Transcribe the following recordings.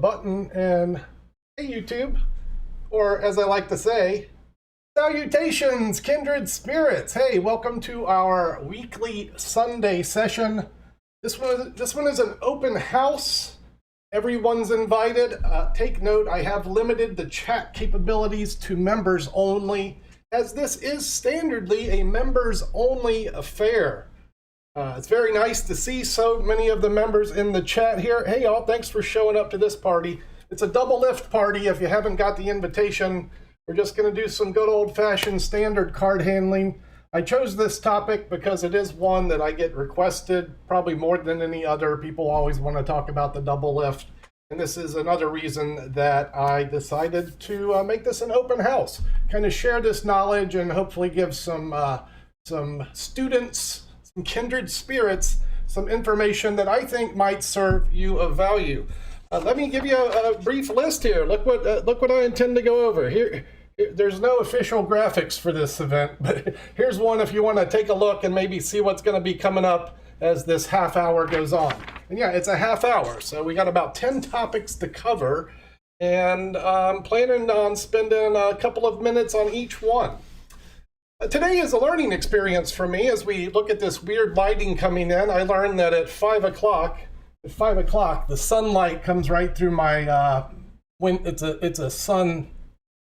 button, and hey YouTube, or as I like to say, salutations, kindred spirits. Hey, welcome to our weekly Sunday session. This one is an open house. Everyone's invited. Take note, I have limited the chat capabilities to members only, as this is standardly a members only affair. It's very nice to see so many of the members in the chat here. Hey y'all, thanks for showing up to this party. It's a double lift party. If you haven't got the invitation, we're just going to do some good old-fashioned standard card handling. I chose this topic because it is one that I get requested probably more than any other. People always want to talk about the double lift, and this is another reason that I decided to make this an open house, kind of share this knowledge and hopefully give some students, some kindred spirits, some information that I think might serve you of value. Let me give you a brief list here. Look what I intend to go over here. There's no official graphics for this event, but here's one if you want to take a look and maybe see what's going to be coming up as this half hour goes on. And yeah, it's a half hour, so we got about 10 topics to cover, and I'm planning on spending a couple of minutes on each one. Today is a learning experience for me as we look at this weird lighting coming in. I learned that at 5 o'clock, the sunlight comes right through my, it's a sun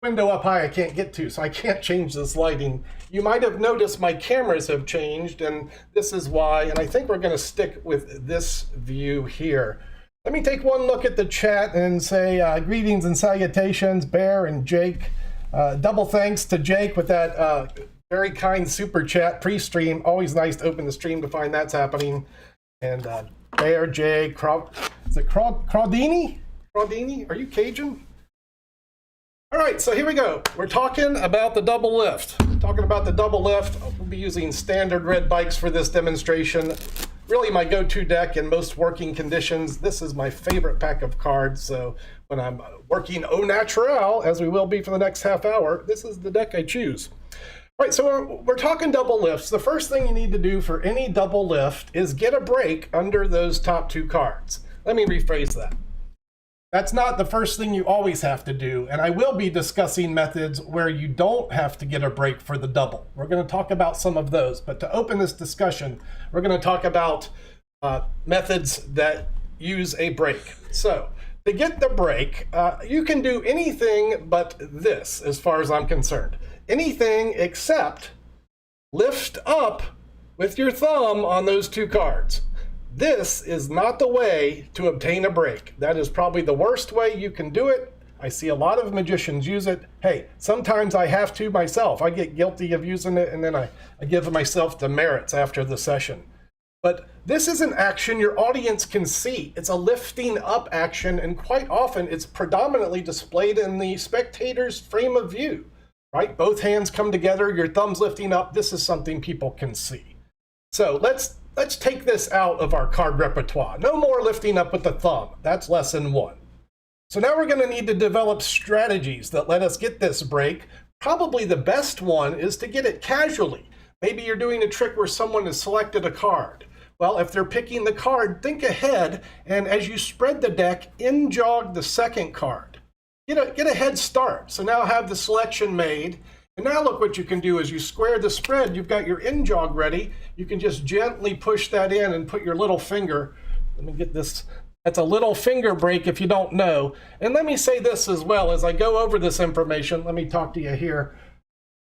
window up high I can't get to, so I can't change this lighting. You might have noticed my cameras have changed, and this is why, and I think we're going to stick with this view here. Let me take one look at the chat and say greetings and salutations, Bear and Jake. Double thanks to Jake with that very kind super chat pre-stream. Always nice to open the stream to find that's happening. And Bear, Jake, is it Crawdini? Crawdini? Are you Cajun? All right, so here we go. We're talking about the double lift. We'll be using standard red bikes for this demonstration. Really my go-to deck in most working conditions. This is my favorite pack of cards, so when I'm working au naturel, as we will be for the next half hour, this is the deck I choose. All right, so we're talking double lifts. The first thing you need to do for any double lift is get a break under those top two cards. Let me rephrase that. That's not the first thing you always have to do, and I will be discussing methods where you don't have to get a break for the double. We're going to talk about some of those, but to open this discussion, we're going to talk about methods that use a break. So to get the break, you can do anything but this as far as I'm concerned. Anything except lift up with your thumb on those two cards. This is not the way to obtain a break. That is probably the worst way you can do it. I see a lot of magicians use it. Hey, sometimes I have to myself. I get guilty of using it, and then I give myself demerits after the session. But this is an action your audience can see. It's a lifting up action, and quite often it's predominantly displayed in the spectator's frame of view, right? Both hands come together, your thumb's lifting up. This is something people can see. So let's take this out of our card repertoire. No more lifting up with the thumb. That's lesson one. So now we're going to need to develop strategies that let us get this break. Probably the best one is to get it casually. Maybe you're doing a trick where someone has selected a card. Well, if they're picking the card, think ahead, and as you spread the deck, in-jog the second card. Get a head start. So now have the selection made. And now look what you can do as you square the spread. You've got your in-jog ready. You can just gently push that in and put your little finger. Let me get this. That's a little finger break if you don't know. And let me say this as well as I go over this information. Let me talk to you here.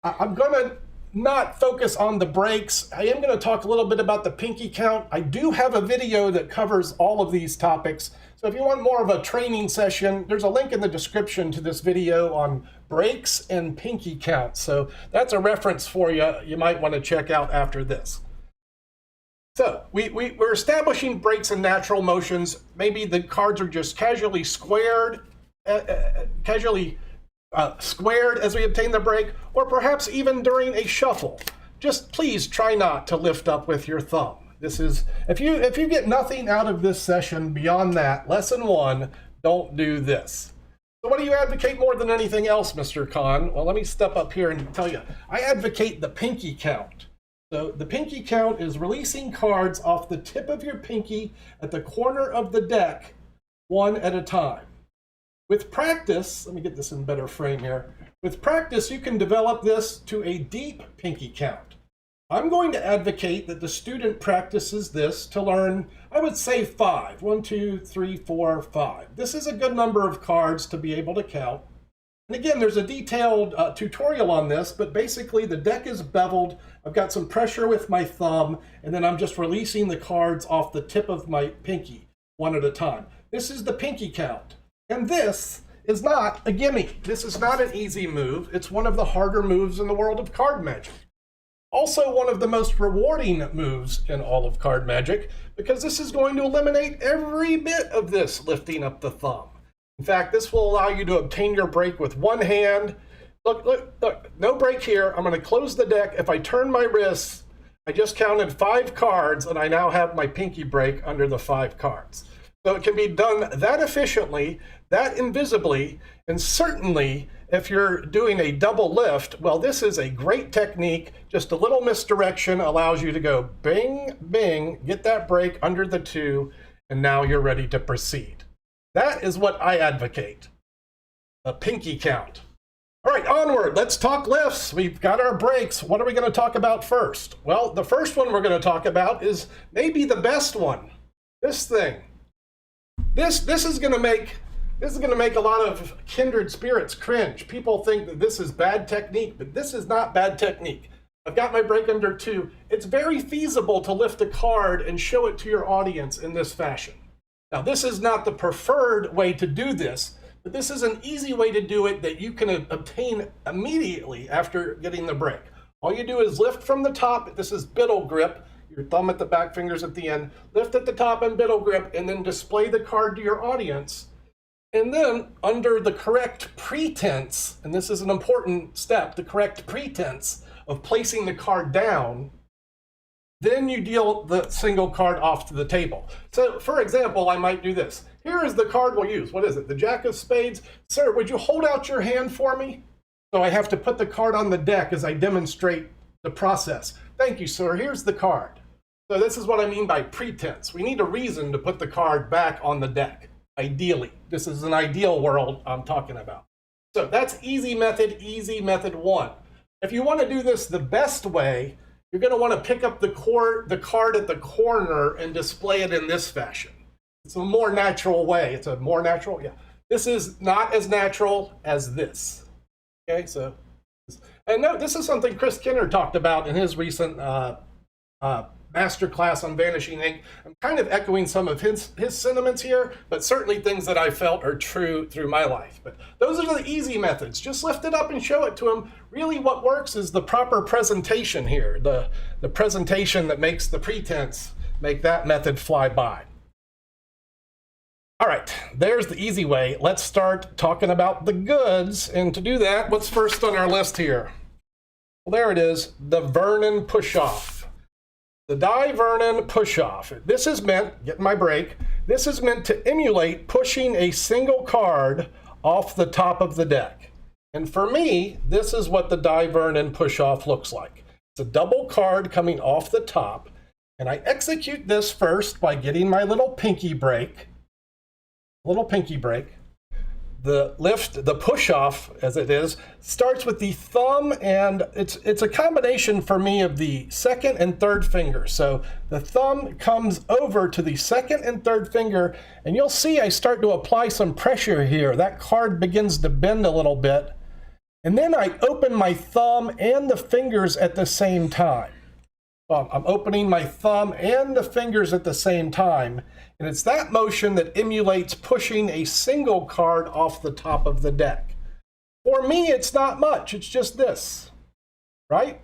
I'm going to not focus on the breaks. I am going to talk a little bit about the pinky count. I do have a video that covers all of these topics. So if you want more of a training session, there's a link in the description to this video on breaks and pinky count. So that's a reference for you. You might want to check out after this. So we're establishing breaks and natural motions. Maybe the cards are just casually squared, squared as we obtain the break, or perhaps even during a shuffle. Just please try not to lift up with your thumb. This is, if you get nothing out of this session beyond that, lesson one, don't do this. So what do you advocate more than anything else, Mr. Conn? Well, let me step up here and tell you. I advocate the pinky count. So the pinky count is releasing cards off the tip of your pinky at the corner of the deck, one at a time. With practice, let me get this in better frame here. With practice, you can develop this to a deep pinky count. I'm going to advocate that the student practices this to learn, I would say 5. 1, 2, 3, 4, 5. This is a good number of cards to be able to count. And again, there's a detailed tutorial on this, but basically the deck is beveled. I've got some pressure with my thumb, and then I'm just releasing the cards off the tip of my pinky, one at a time. This is the pinky count. And this is not a gimme. This is not an easy move. It's one of the harder moves in the world of card magic. Also one of the most rewarding moves in all of card magic, because this is going to eliminate every bit of this lifting up the thumb. In fact, this will allow you to obtain your break with one hand. Look, look, look, no break here. I'm going to close the deck. If I turn my wrists, I just counted 5 cards, and I now have my pinky break under the 5 cards. So it can be done that efficiently, that invisibly, and certainly if you're doing a double lift, well, this is a great technique. Just a little misdirection allows you to go bing, bing, get that break under the 2, and now you're ready to proceed. That is what I advocate, a pinky count. All right, onward, let's talk lifts. We've got our breaks. What are we going to talk about first? Well, the first one we're going to talk about is maybe the best one, this thing. This is going to make a lot of kindred spirits cringe. People think that this is bad technique, but this is not bad technique. I've got my break under 2. It's very feasible to lift a card and show it to your audience in this fashion. Now, this is not the preferred way to do this, but this is an easy way to do it that you can obtain immediately after getting the break. All you do is lift from the top. This is biddle grip. Your thumb at the back, fingers at the end. Lift at the top and biddle grip, and then display the card to your audience. And then, under the correct pretense, and this is an important step, the correct pretense of placing the card down, then you deal the single card off to the table. So, for example, I might do this. Here is the card we'll use. What is it? The Jack of Spades. Sir, would you hold out your hand for me? So I have to put the card on the deck as I demonstrate the process. Thank you, sir. Here's the card. So this is what I mean by pretense. We need a reason to put the card back on the deck, ideally. This is an ideal world I'm talking about. So that's easy method 1. If you want to do this the best way, you're going to want to pick up the card at the corner and display it in this fashion. It's a more natural way. It's a more natural, yeah. This is not as natural as this. Okay, so, and no, this is something Chris Kinner talked about in his recent masterclass on Vanishing Ink. I'm kind of echoing some of his sentiments here, but certainly things that I felt are true through my life. But those are the easy methods. Just lift it up and show it to them. Really what works is the proper presentation here, the presentation that makes the pretense make that method fly by. All right, there's the easy way. Let's start talking about the goods. And to do that, what's first on our list here? Well, there it is, the Vernon push-off. The die Vernon push-off. This is meant, getting my break, this is meant to emulate pushing a single card off the top of the deck. And for me, this is what the die Vernon push-off looks like. It's a double card coming off the top, and I execute this first by getting my little pinky break. The lift, the push-off, as it is, starts with the thumb, and it's a combination for me of the second and third finger. So the thumb comes over to the second and third finger, and you'll see I start to apply some pressure here. That card begins to bend a little bit, and then I open my thumb and the fingers at the same time. So I'm opening my thumb and the fingers at the same time, and it's that motion that emulates pushing a single card off the top of the deck. For me, it's not much. It's just this, right?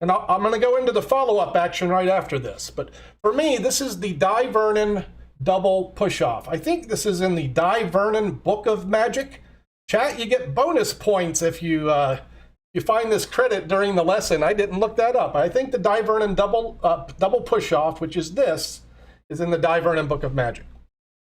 And I'm going to go into the follow-up action right after this. But for me, this is the Die Vernon double push-off. I think this is in the Die Vernon Book of Magic. Chat, you get bonus points if you find this credit during the lesson. I didn't look that up. I think the Die Vernon double push-off, which is this, is in the Die Vernon Book of Magic.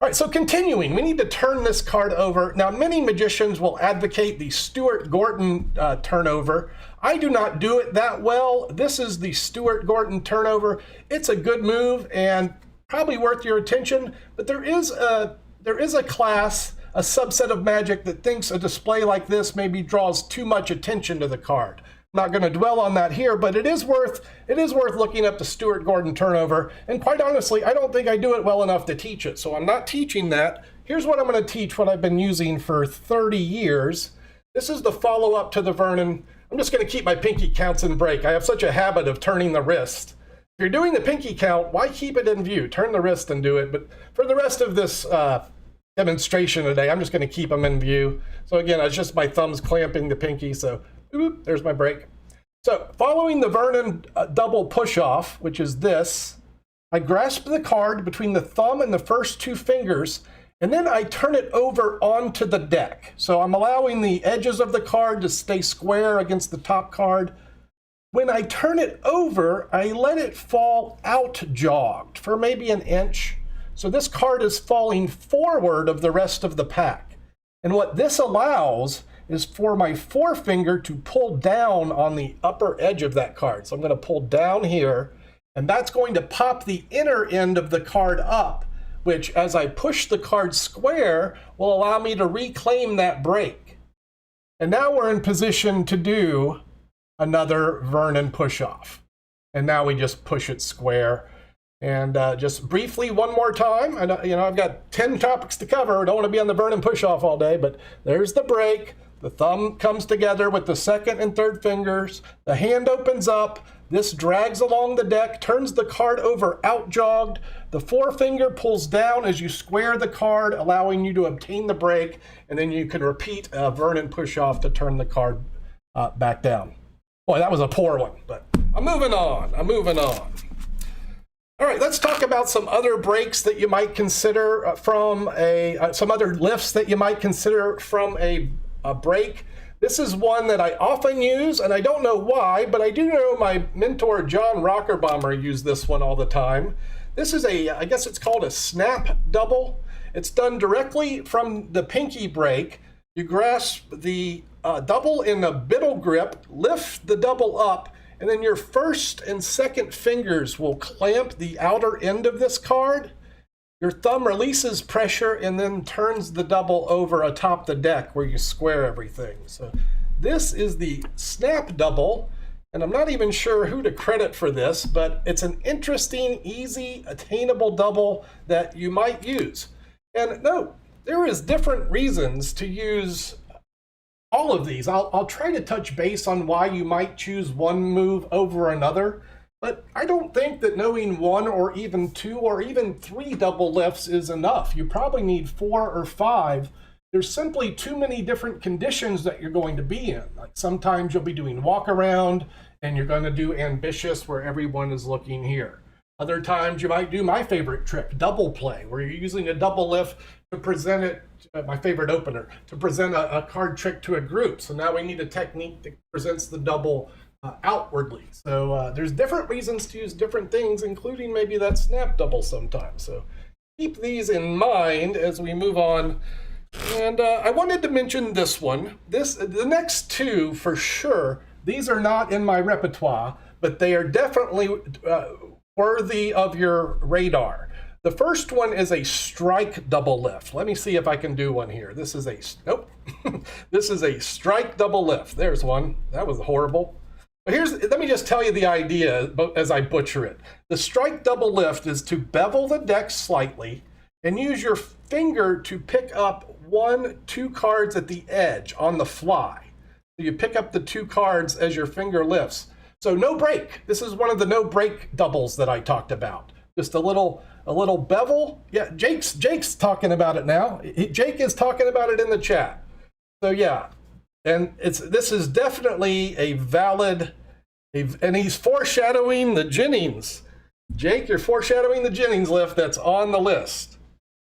All right, so continuing, we need to turn this card over. Now, many magicians will advocate the Stuart Gordon turnover. I do not do it that well. This is the Stuart Gordon turnover. It's a good move and probably worth your attention, but there is a class a subset of Magic that thinks a display like this maybe draws too much attention to the card. I'm not going to dwell on that here, but it is worth looking up the Stuart Gordon turnover. And quite honestly, I don't think I do it well enough to teach it, so I'm not teaching that. Here's what I'm going to teach, what I've been using for 30 years. This is the follow-up to the Vernon. I'm just going to keep my pinky counts in break. I have such a habit of turning the wrist. If you're doing the pinky count, why keep it in view? Turn the wrist and do it. But for the rest of this demonstration today, I'm just going to keep them in view. So again, it's just my thumbs clamping the pinky. So there's my break. So following the Vernon double push-off, which is this, I grasp the card between the thumb and the first two fingers, and then I turn it over onto the deck. So I'm allowing the edges of the card to stay square against the top card. When I turn it over, I let it fall out jogged for maybe an inch. So this card is falling forward of the rest of the pack. And what this allows is for my forefinger to pull down on the upper edge of that card. So I'm going to pull down here, and that's going to pop the inner end of the card up, which as I push the card square will allow me to reclaim that break. And now we're in position to do another Vernon push-off. And now we just push it square. And just briefly one more time, and I've got 10 topics to cover. I don't want to be on the Vernon push-off all day, but there's the break. The thumb comes together with the second and third fingers. The hand opens up. This drags along the deck, turns the card over out jogged. The forefinger pulls down as you square the card, allowing you to obtain the break. And then you can repeat a Vernon push-off to turn the card back down. Boy, that was a poor one, but I'm moving on. All right, let's talk about some other breaks that you might consider from some other lifts that you might consider from a break. This is one that I often use, and I don't know why, but I do know my mentor, John Rockerbomber, used this one all the time. This is I guess it's called a snap double. It's done directly from the pinky break. You grasp the double in a biddle grip, lift the double up, and then your first and second fingers will clamp the outer end of this card. Your thumb releases pressure and then turns the double over atop the deck where you square everything. So this is the snap double, and I'm not even sure who to credit for this, but it's an interesting, easy, attainable double that you might use. And no, there is different reasons to use all of these. I'll try to touch base on why you might choose one move over another. But I don't think that knowing one or even two or even three double lifts is enough. You probably need 4 or 5. There's simply too many different conditions that you're going to be in. Like sometimes you'll be doing walk around and you're going to do ambitious where everyone is looking here. Other times you might do my favorite trick, double play, where you're using a double lift to present it, my favorite opener, to present a card trick to a group. So now we need a technique that presents the double outwardly. So there's different reasons to use different things, including maybe that snap double sometimes. So keep these in mind as we move on. And I wanted to mention this one. The next two for sure. These are not in my repertoire, but they are definitely worthy of your radar. The first one is a strike double lift. Let me see if I can do one here. This is nope. This is a strike double lift. There's one. That was horrible. But let me just tell you the idea as I butcher it. The strike double lift is to bevel the deck slightly and use your finger to pick up 2 cards at the edge on the fly. So you pick up the 2 cards as your finger lifts. So no break. This is one of the no break doubles that I talked about. Just a little bevel. Yeah, Jake's talking about it now. Jake is talking about it in the chat. So yeah. And this is definitely a valid, and he's foreshadowing the Jennings. Jake, you're foreshadowing the Jennings lift that's on the list.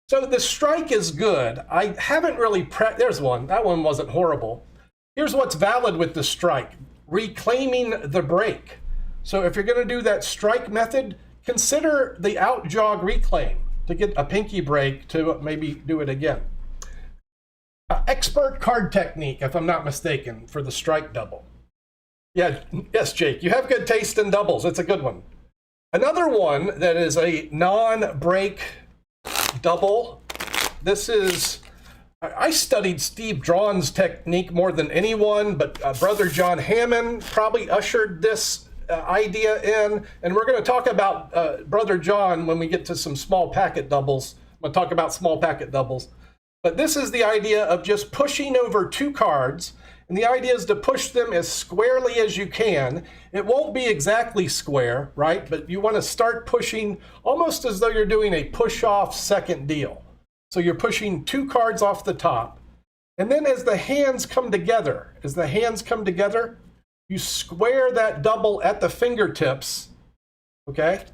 So the strike is good. I haven't really there's one. That one wasn't horrible. Here's what's valid with the strike. Reclaiming the break. So if you're going to do that strike method, consider the out jog reclaim to get a pinky break to maybe do it again. Expert card technique, if I'm not mistaken, for the strike double. Yeah, yes, Jake, you have good taste in doubles. It's a good one. Another one that is a non-break double. This is I studied Steve Drawn's technique more than anyone, but Brother John Hammond probably ushered this idea in. And we're going to talk about Brother John when we get to some small packet doubles. I'm going to talk about small packet doubles. But this is the idea of just pushing over 2 cards. And the idea is to push them as squarely as you can. It won't be exactly square, right? But you want to start pushing almost as though you're doing a push-off second deal. So you're pushing 2 cards off the top. And then as the hands come together, you square that double at the fingertips, okay?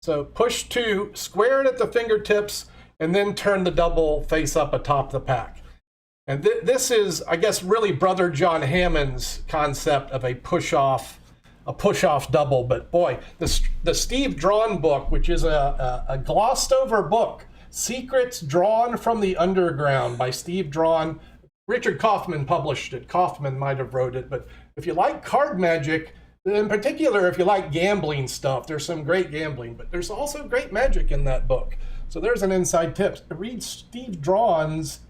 So push 2, square it at the fingertips, and then turn the double face up atop the pack. And this is, I guess, really Brother John Hammond's concept of a push-off double. But boy, the Steve Drawn book, which is a glossed-over book, Secrets Drawn from the Underground by Steve Drawn. Richard Kaufman published it. Kaufman might have wrote it. But if you like card magic, in particular, if you like gambling stuff, there's some great gambling. But there's also great magic in that book. So there's an inside tip. Read Steve Drawn's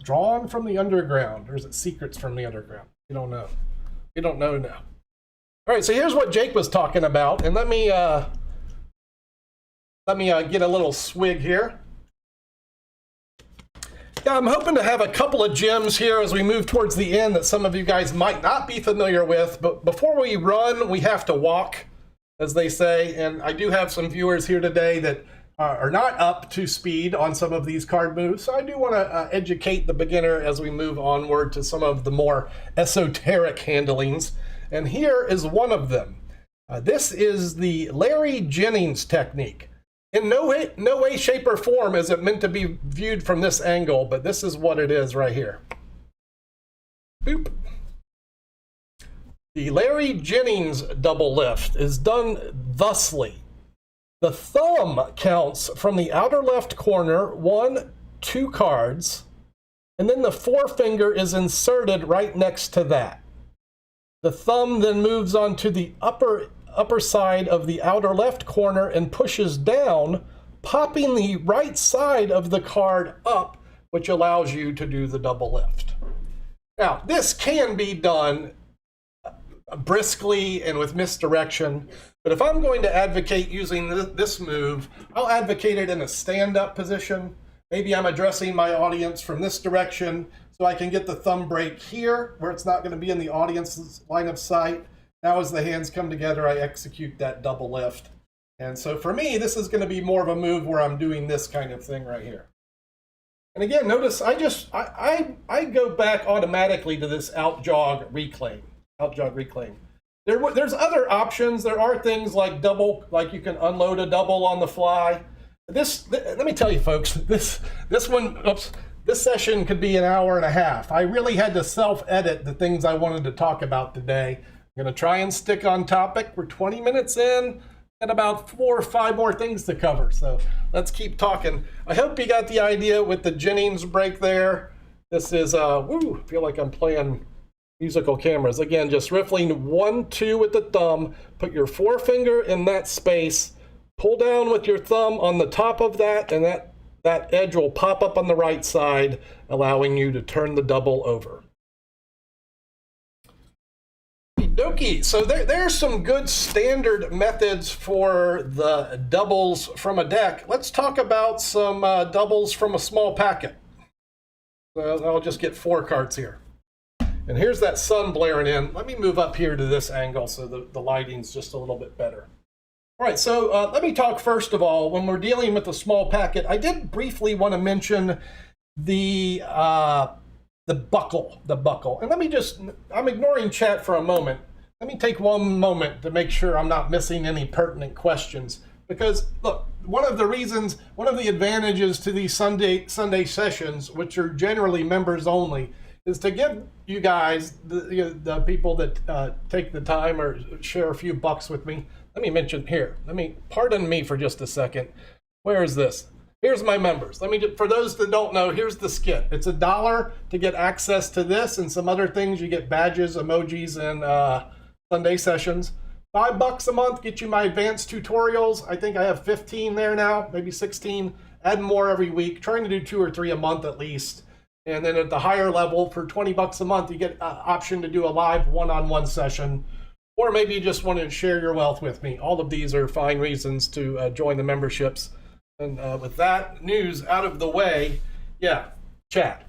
Drawn from the Underground. Or is it Secrets from the Underground? You don't know. You don't know now. All right, so here's what Jake was talking about. And let me get a little swig here. Yeah, I'm hoping to have a couple of gems here as we move towards the end that some of you guys might not be familiar with. But before we run, we have to walk, as they say. And I do have some viewers here today that are not up to speed on some of these card moves. So I do want to educate the beginner as we move onward to some of the more esoteric handlings. And here is one of them. This is the Larry Jennings technique. In no way, shape, or form is it meant to be viewed from this angle, but this is what it is right here. Boop. The Larry Jennings double lift is done thusly. The thumb counts from the outer left corner 1, 2 cards, and then the forefinger is inserted right next to that. The thumb then moves on to the upper side of the outer left corner and pushes down, popping the right side of the card up, which allows you to do the double lift. Now, this can be done briskly and with misdirection, but if I'm going to advocate using this move, I'll advocate it in a stand-up position. Maybe I'm addressing my audience from this direction so I can get the thumb break here where it's not going to be in the audience's line of sight. Now as the hands come together, I execute that double lift. And so for me, this is going to be more of a move where I'm doing this kind of thing right here. And again, notice I go back automatically to this out jog reclaim. There's other options. There are things like double, like you can unload a double on the fly. Let me tell you folks, this session could be an hour and a half. I really had to self-edit the things I wanted to talk about today. I'm going to try and stick on topic. We're 20 minutes in and about 4 or 5 more things to cover. So let's keep talking. I hope you got the idea with the Jennings break there. This is, I feel like I'm playing musical cameras. Again, just riffling 1, 2 with the thumb. Put your forefinger in that space. Pull down with your thumb on the top of that, and that edge will pop up on the right side, allowing you to turn the double over. Okie, so there's some good standard methods for the doubles from a deck. Let's talk about some doubles from a small packet. So I'll just get 4 cards here. And here's that sun blaring in. Let me move up here to this angle so the lighting's just a little bit better. All right, so let me talk first of all, when we're dealing with a small packet, I did briefly want to mention the buckle. And let me I'm ignoring chat for a moment. Let me take one moment to make sure I'm not missing any pertinent questions. Because look, one of the advantages to these Sunday sessions, which are generally members only, is to give you guys, the people that take the time or share a few bucks with me. Let me mention here. Pardon me for just a second. Where is this? Here's my members. For those that don't know, here's the skit. It's $1 to get access to this and some other things. You get badges, emojis, and Sunday sessions. $5 a month get you my advanced tutorials. I think I have 15 there now, maybe 16. Add more every week. Trying to do 2 or 3 a month at least. And then at the higher level, for 20 bucks a month, you get an option to do a live one-on-one session. Or maybe you just want to share your wealth with me. All of these are fine reasons to join the memberships. And with that news out of the way, yeah, chat.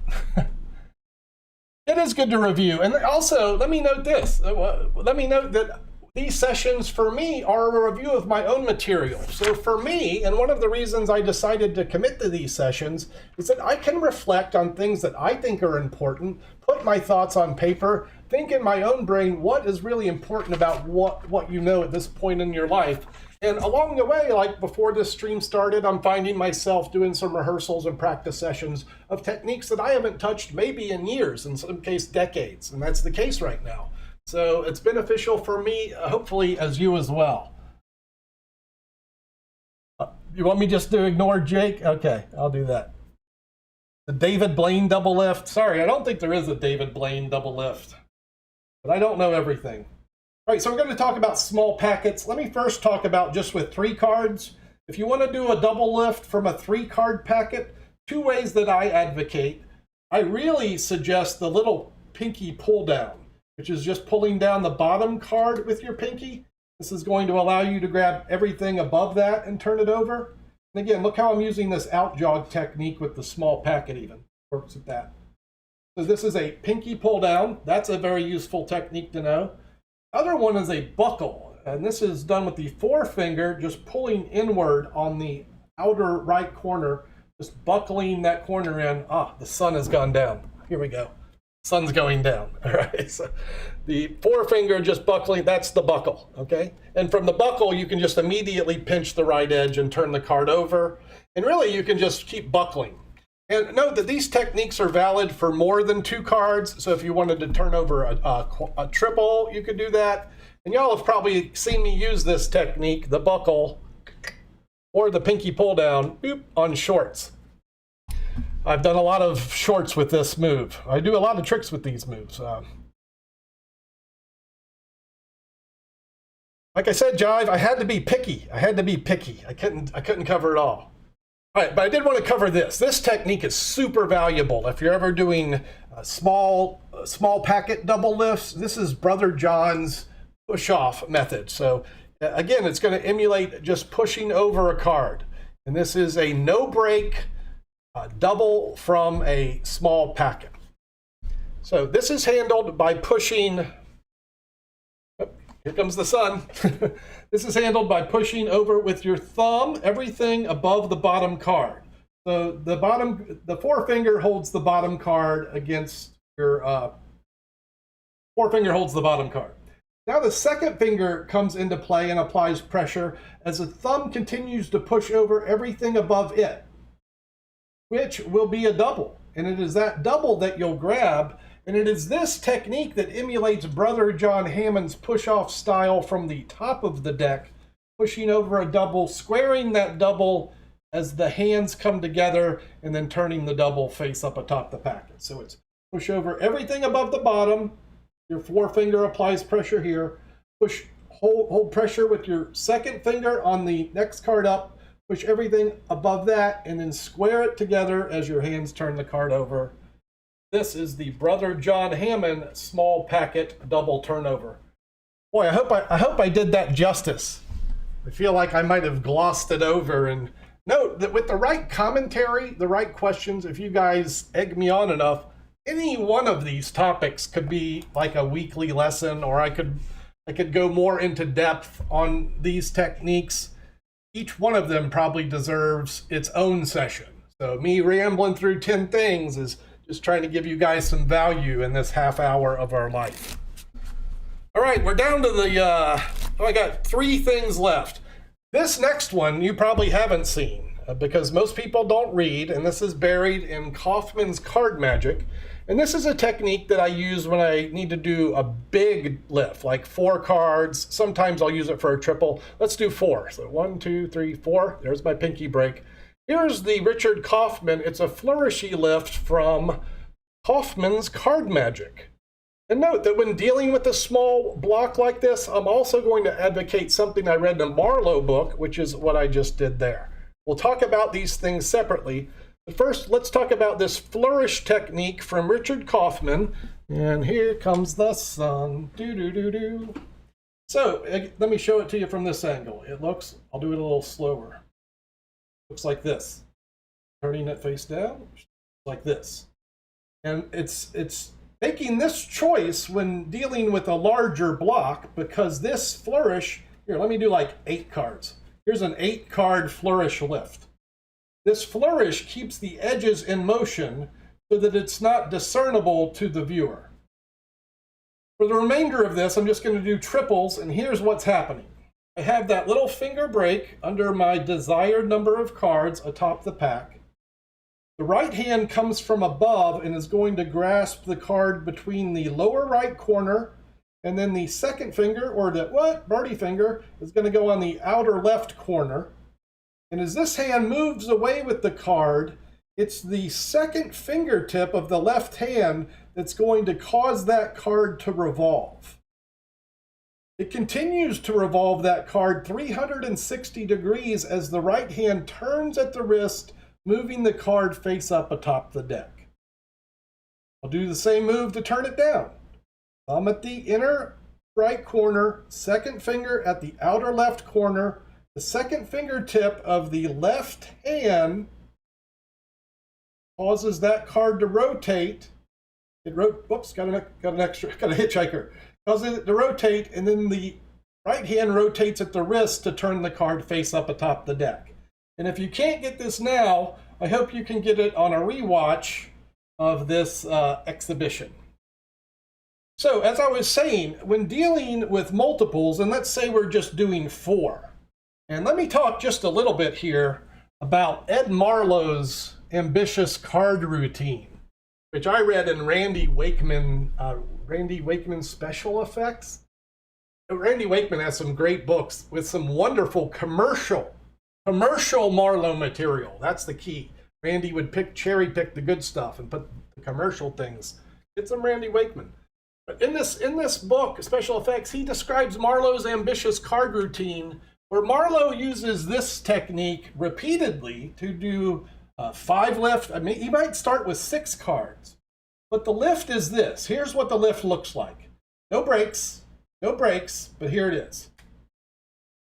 It is good to review. And also, let me note this. Let me note that these sessions for me are a review of my own material. So for me, and one of the reasons I decided to commit to these sessions is that I can reflect on things that I think are important, put my thoughts on paper, think in my own brain what is really important about what you know at this point in your life. And along the way, like before this stream started, I'm finding myself doing some rehearsals and practice sessions of techniques that I haven't touched maybe in years, in some case decades, and that's the case right now. So it's beneficial for me, hopefully as you as well. You want me just to ignore Jake? Okay, I'll do that. The David Blaine double lift. Sorry, I don't think there is a David Blaine double lift, but I don't know everything. All right, so we're going to talk about small packets. Let me first talk about just with 3 cards. If you want to do a double lift from a 3-card packet, 2 ways that I advocate. I really suggest the little pinky pull down, which is just pulling down the bottom card with your pinky. This is going to allow you to grab everything above that and turn it over. And again, look how I'm using this out jog technique with the small packet even. Works with that. So this is a pinky pull down. That's a very useful technique to know. Other one is a buckle, and this is done with the forefinger just pulling inward on the outer right corner, just buckling that corner in. Ah, the sun has gone down. Here we go. Sun's going down. All right, so the forefinger just buckling, that's the buckle, okay? And from the buckle, you can just immediately pinch the right edge and turn the card over. And really, you can just keep buckling. And note that these techniques are valid for more than 2 cards. So if you wanted to turn over a triple, you could do that. And y'all have probably seen me use this technique, the buckle or the pinky pull down, boop, on shorts. I've done a lot of shorts with this move. I do a lot of tricks with these moves. Like I said, Jive, I had to be picky. I couldn't cover it all. All right, but I did want to cover this. This technique is super valuable if you're ever doing small packet double lifts. This is Brother John's push-off method. So again, it's going to emulate just pushing over a card. And this is a no-break double from a small packet. So this is handled by pushing. Here comes the sun. This is handled by pushing over with your thumb everything above the bottom card. So the forefinger holds the bottom card against your forefinger holds the bottom card. Now the second finger comes into play and applies pressure as the thumb continues to push over everything above it, which will be a double. And it is that double that you'll grab. And it is this technique that emulates Brother John Hammond's push-off style from the top of the deck, pushing over a double, squaring that double as the hands come together, and then turning the double face up atop the packet. So it's push over everything above the bottom, your forefinger applies pressure here, hold pressure with your second finger on the next card up, push everything above that, and then square it together as your hands turn the card over. This is the Brother John Hammond small packet double turnover. Boy, I hope I did that justice. I feel like I might have glossed it over. And note that with the right commentary, the right questions, if you guys egg me on enough, any one of these topics could be like a weekly lesson, or I could go more into depth on these techniques. Each one of them probably deserves its own session. So me rambling through 10 things is just trying to give you guys some value in this half hour of our life. All right, we're down to the, I got 3 things left. This next one you probably haven't seen because most people don't read, and this is buried in Kaufman's Card Magic. And this is a technique that I use when I need to do a big lift, like 4 cards. Sometimes I'll use it for a triple. Let's do 4. So 1, 2, 3, 4. There's my pinky break. Here's the Richard Kaufman. It's a flourishy lift from Kaufman's Card Magic. And note that when dealing with a small block like this, I'm also going to advocate something I read in a Marlowe book, which is what I just did there. We'll talk about these things separately, But first, let's talk about this flourish technique from Richard Kaufman. And here comes the sun. Do-do-do-do. So let me show it to you from this angle. It looks, I'll do it a little slower. Looks like this. Turning it face down, like this. And it's making this choice when dealing with a larger block, because this flourish, here, let me do like 8 cards. Here's an 8-card flourish lift. This flourish keeps the edges in motion so that it's not discernible to the viewer. For the remainder of this, I'm just going to do triples, and here's what's happening. I have that little finger break under my desired number of cards atop the pack. The right hand comes from above and is going to grasp the card between the lower right corner, and then the second finger, or the birdie finger, is going to go on the outer left corner. And as this hand moves away with the card, it's the second fingertip of the left hand that's going to cause that card to revolve. It continues to revolve that card 360 degrees as the right hand turns at the wrist, moving the card face up atop the deck. I'll do the same move to turn it down. Thumb at the inner right corner, second finger at the outer left corner, the second fingertip of the left hand causes that card to rotate. Whoops, got a hitchhiker. Causes it to rotate, and then the right hand rotates at the wrist to turn the card face up atop the deck. And if you can't get this now, I hope you can get it on a rewatch of this exhibition. So, as I was saying, when dealing with multiples, and let's say we're just doing 4, and let me talk just a little bit here about Ed Marlowe's ambitious card routine, which I read in Randy Wakeman's Special Effects. Randy Wakeman has some great books with some wonderful commercial Marlowe material. That's the key. Randy would cherry pick the good stuff and put the commercial things. Get some Randy Wakeman. But in this book, Special Effects, he describes Marlowe's ambitious card routine, where Marlowe uses this technique repeatedly to do 5 lift. I mean, he might start with 6 cards, but the lift is this. Here's what the lift looks like. No breaks, but here it is.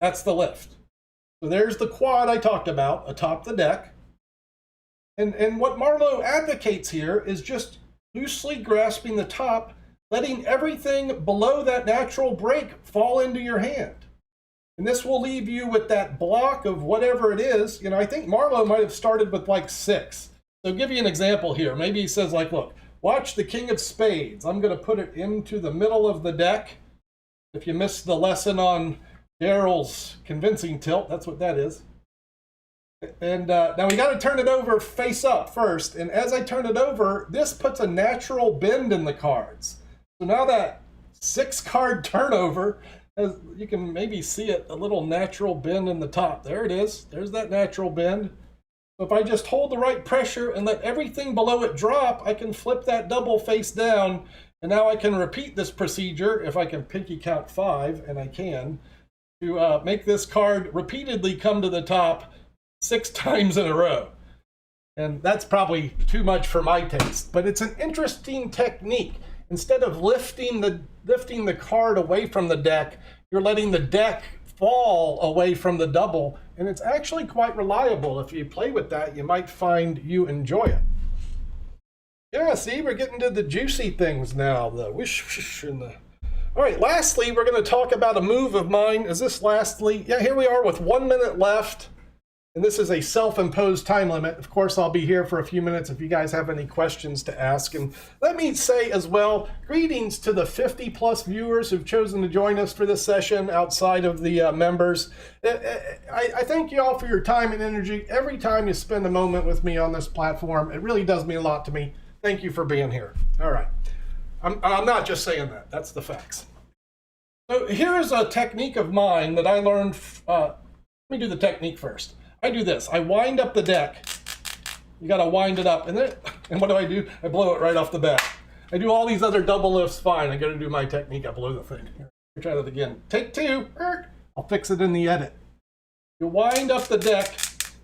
That's the lift. So there's the quad I talked about atop the deck. And what Marlowe advocates here is just loosely grasping the top, letting everything below that natural break fall into your hand. And this will leave you with that block of whatever it is. You know, I think Marlowe might have started with like 6. So I'll give you an example here. Maybe he says like, look, watch the King of Spades. I'm going to put it into the middle of the deck. If you missed the lesson on Daryl's convincing tilt, that's what that is. And now we got to turn it over face up first. And as I turn it over, this puts a natural bend in the cards. So now that 6-card turnover, as you can maybe see it, a little natural bend in the top. There it is. There's that natural bend. So if I just hold the right pressure and let everything below it drop, I can flip that double face down. And now I can repeat this procedure, if I can pinky count 5, and I can, to make this card repeatedly come to the top 6 times in a row. And that's probably too much for my taste, but it's an interesting technique. Instead of lifting the card away from the deck, you're letting the deck fall away from the double, and it's actually quite reliable. If you play with that, you might find you enjoy it. Yeah, see, we're getting to the juicy things now, the whoosh and the... All right, lastly, we're going to talk about a move of mine. Is this lastly? Yeah, here we are with 1 minute left. And this is a self-imposed time limit. Of course, I'll be here for a few minutes if you guys have any questions to ask. And let me say as well, greetings to the 50-plus viewers who've chosen to join us for this session outside of the members. I thank you all for your time and energy. Every time you spend a moment with me on this platform, it really does mean a lot to me. Thank you for being here. All right. I'm not just saying that. That's the facts. So here's a technique of mine that I learned. Let me do the technique first. I do this. I wind up the deck. You got to wind it up. And what do? I blow it right off the bat. I do all these other double lifts fine. I got to do my technique. I blow the thing. Here, try that again. Take 2. I'll fix it in the edit. You wind up the deck,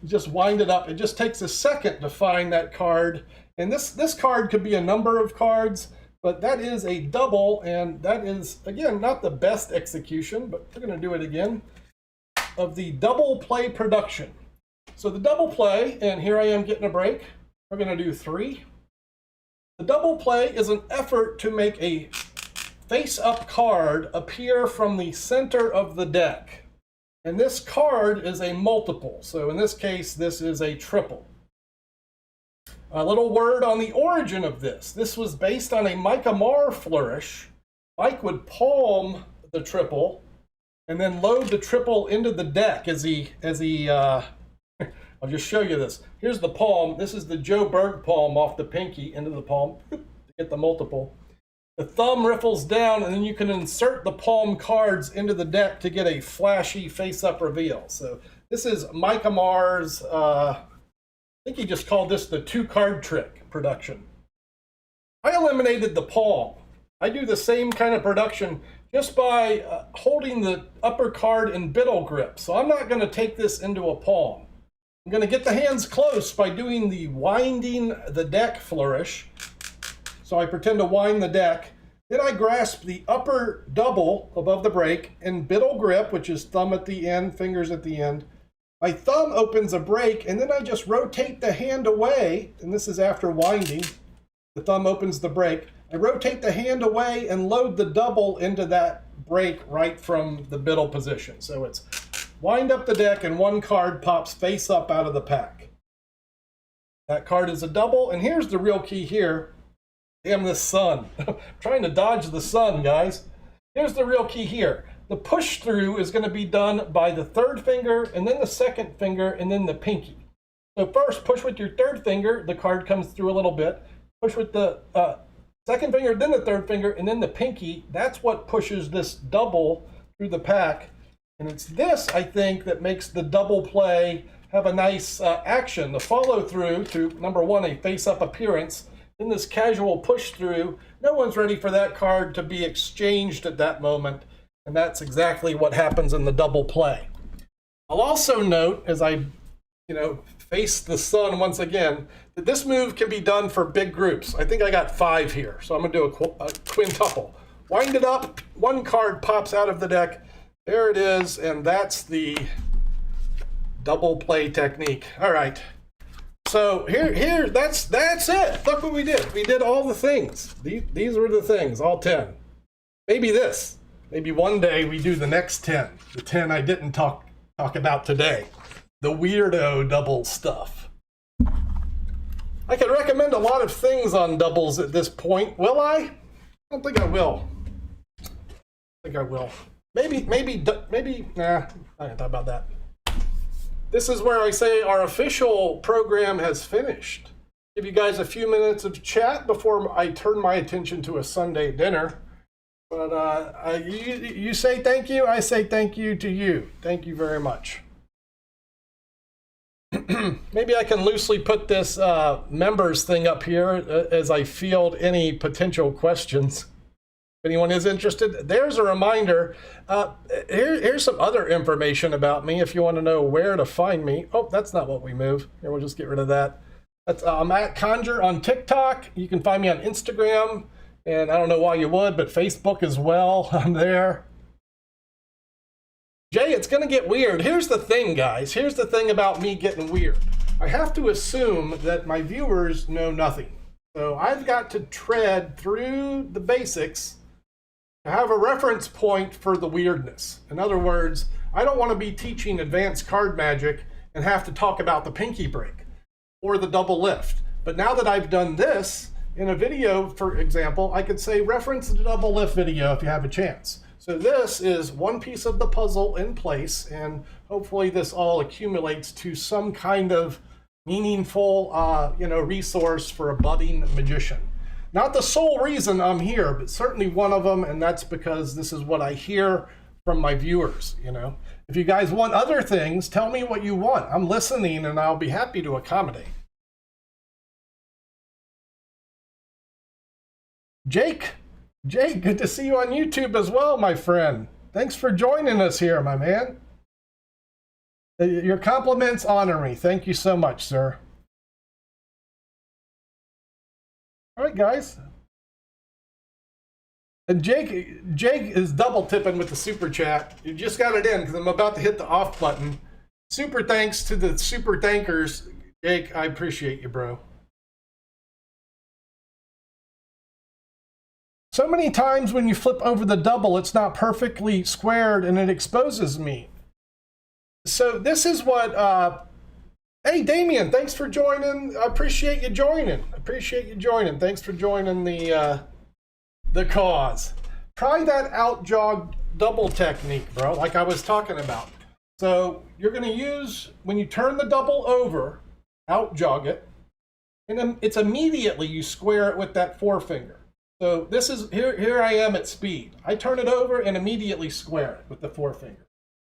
just wind it up. It just takes a second to find that card. And this card could be a number of cards, but that is a double, and that is, again, not the best execution, but we're going to do it again, of the double play production. So the double play, and here I am getting a break. We're going to do 3. The double play is an effort to make a face-up card appear from the center of the deck. And this card is a multiple. So in this case, this is a triple. A little word on the origin of this. This was based on a Micah Marr flourish. Mike would palm the triple and then load the triple into the deck as he I'll just show you this. Here's the palm. This is the Joe Berg palm off the pinky into the palm to get the multiple. The thumb riffles down, and then you can insert the palm cards into the deck to get a flashy face-up reveal. So this is Micah Marr's, I think he just called this the 2-card trick production. I eliminated the palm. I do the same kind of production just by holding the upper card in biddle grip. So I'm not going to take this into a palm. I'm going to get the hands close by doing the winding the deck flourish. So I pretend to wind the deck. Then I grasp the upper double above the break in biddle grip, which is thumb at the end, fingers at the end. My thumb opens a break, and then I just rotate the hand away, and this is after winding. The thumb opens the break. I rotate the hand away and load the double into that break right from the biddle position. So it's wind up the deck, and one card pops face up out of the pack. That card is a double, and here's the real key here. Damn this sun. I'm trying to dodge the sun, guys. Here's the real key here. The push through is going to be done by the third finger, and then the second finger, and then the pinky. So first, push with your third finger. The card comes through a little bit. Push with the second finger, then the third finger, and then the pinky. That's what pushes this double through the pack. And it's this, I think, that makes the double play have a nice action. The follow through to, number one, a face-up appearance. In this casual push through, no one's ready for that card to be exchanged at that moment. And that's exactly what happens in the double play. I'll also note, as I face the sun once again, that this move can be done for big groups. I think I got 5 here, so I'm going to do a quintuple. Wind it up, one card pops out of the deck. There it is, and that's the double play technique. All right. So here, that's it. Look what we did. We did all the things. These were the things, all 10. Maybe this. Maybe one day we do the next 10. The 10 I didn't talk about today. The weirdo double stuff. I could recommend a lot of things on doubles at this point. Will I? I don't think I will. I think I will. Maybe, nah, I can talk about that. This is where I say our official program has finished. Give you guys a few minutes of chat before I turn my attention to a Sunday dinner. But you say thank you, I say thank you to you. Thank you very much. Maybe I can loosely put this members thing up here as I field any potential questions. If anyone is interested, there's a reminder. Here's some other information about me if you want to know where to find me. Oh, that's not what we move. Here, we'll just get rid of that. I'm at Conjure on TikTok. You can find me on Instagram, and I don't know why you would, but Facebook as well. I'm there. Jay, it's going to get weird. Here's the thing, guys. Here's the thing about me getting weird. I have to assume that my viewers know nothing. So I've got to tread through the basics to have a reference point for the weirdness. In other words, I don't want to be teaching advanced card magic and have to talk about the pinky break or the double lift. But now that I've done this in a video, for example, I could say reference the double lift video if you have a chance. So this is one piece of the puzzle in place, and hopefully this all accumulates to some kind of meaningful resource for a budding magician. Not the sole reason I'm here, but certainly one of them, and that's because this is what I hear from my viewers. If you guys want other things, tell me what you want. I'm listening, and I'll be happy to accommodate. Jake, good to see you on YouTube as well, my friend. Thanks for joining us here, my man. Your compliments honor me. Thank you so much, sir. All right, guys. And Jake is double tipping with the super chat. You just got it in because I'm about to hit the off button. Super thanks to the super thankers. Jake, I appreciate you, bro. So many times when you flip over the double, it's not perfectly squared and it exposes me. So this is what, hey, Damien, thanks for joining. I appreciate you joining. Thanks for joining the cause. Try that out jog double technique, bro, like I was talking about. So you're going to use, when you turn the double over, out jog it, and then it's immediately you square it with that forefinger. So this is, here I am at speed. I turn it over and immediately square it with the forefinger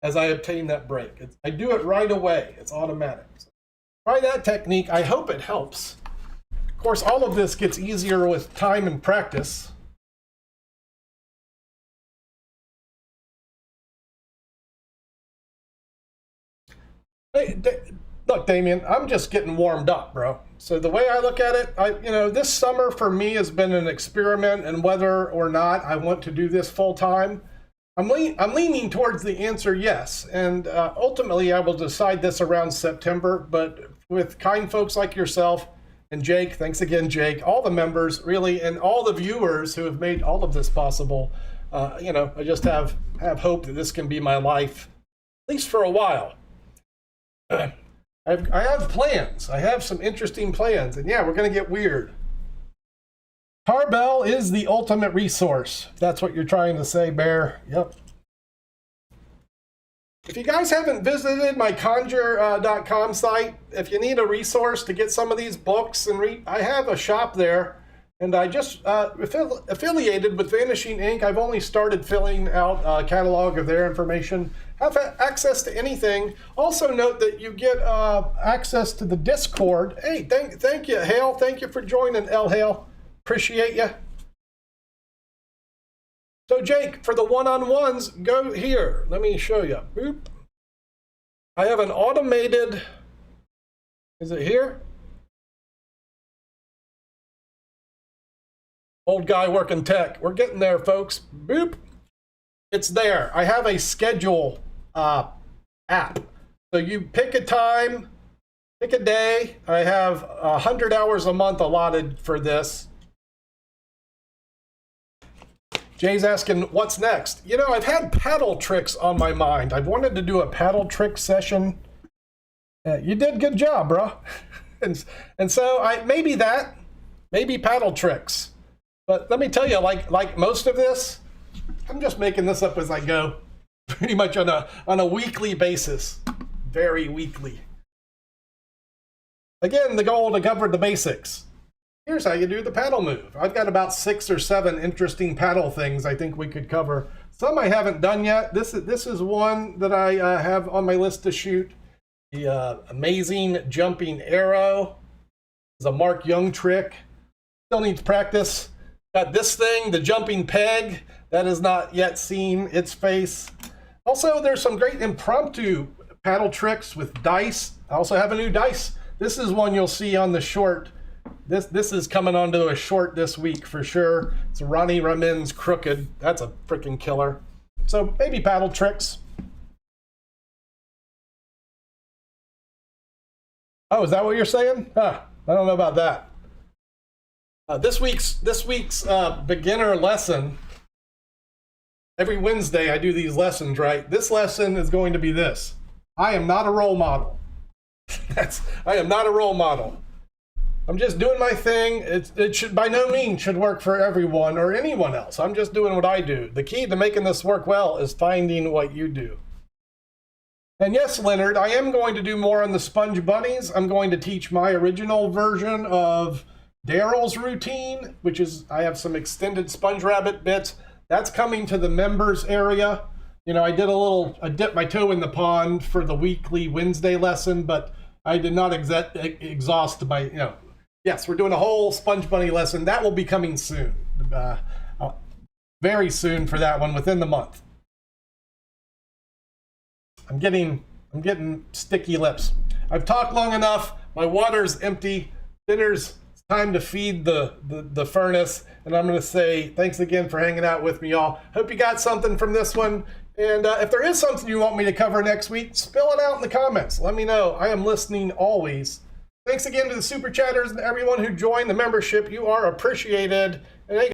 as I obtain that break. I do it right away. It's automatic. So try that technique. I hope it helps. Of course, all of this gets easier with time and practice. Hey, look, Damien, I'm just getting warmed up, bro. So the way I look at it, this summer for me has been an experiment, and whether or not I want to do this full time, I'm leaning towards the answer yes, and ultimately I will decide this around September. But with kind folks like yourself and Jake, thanks again, Jake, all the members really, and all the viewers who have made all of this possible, I just have hope that this can be my life, at least for a while. I have plans. I have some interesting plans, and yeah, we're gonna get weird. Tarbell is the ultimate resource. If that's what you're trying to say, Bear. Yep. If you guys haven't visited my conjure.com site, if you need a resource to get some of these books and read, I have a shop there, and I just affiliated with Vanishing Ink. I've only started filling out a catalog of their information. Have access to anything. Also note that you get access to the Discord. Hey, thank you, Hale. Thank you for joining, L. Hale. Appreciate you. So Jake, for the one-on-ones, go here. Let me show you. Boop. I have an automated, is it here? Old guy working tech. We're getting there, folks. Boop. It's there. I have a schedule app. So you pick a time, pick a day. I have 100 hours a month allotted for this. Jay's asking, what's next? I've had paddle tricks on my mind. I've wanted to do a paddle trick session. You did good job, bro. and so maybe paddle tricks. But let me tell you, like most of this, I'm just making this up as I go, pretty much on a weekly basis, very weekly. Again, the goal to cover the basics. Here's how you do the paddle move. I've got about 6 or 7 interesting paddle things I think we could cover. Some I haven't done yet. This is one that I have on my list to shoot. The amazing jumping arrow. It's a Mark Young trick. Still needs practice. Got this thing, the jumping peg. That has not yet seen its face. Also, there's some great impromptu paddle tricks with dice. I also have a new dice. This is one you'll see on the short. This is coming onto a short this week for sure. It's Ronnie Ramin's Crooked. That's a freaking killer. So maybe paddle tricks. Oh, is that what you're saying? I don't know about that. This week's beginner lesson. Every Wednesday I do these lessons, right? This lesson is going to be this. I am not a role model. I am not a role model. I'm just doing my thing. It should by no means should work for everyone or anyone else. I'm just doing what I do. The key to making this work well is finding what you do. And yes, Leonard, I am going to do more on the sponge bunnies. I'm going to teach my original version of Daryl's routine, which is I have some extended sponge rabbit bits. That's coming to the members area. I dipped my toe in the pond for the weekly Wednesday lesson, but I did not exhaust my, yes, we're doing a whole Sponge Bunny lesson. That will be coming soon. Very soon for that one, within the month. I'm getting I'm getting sticky lips. I've talked long enough. My water's empty. Dinner's time to feed the furnace. And I'm going to say thanks again for hanging out with me, y'all. Hope you got something from this one. And if there is something you want me to cover next week, spill it out in the comments. Let me know. I am listening always. Thanks again to the super chatters and everyone who joined the membership. You are appreciated. And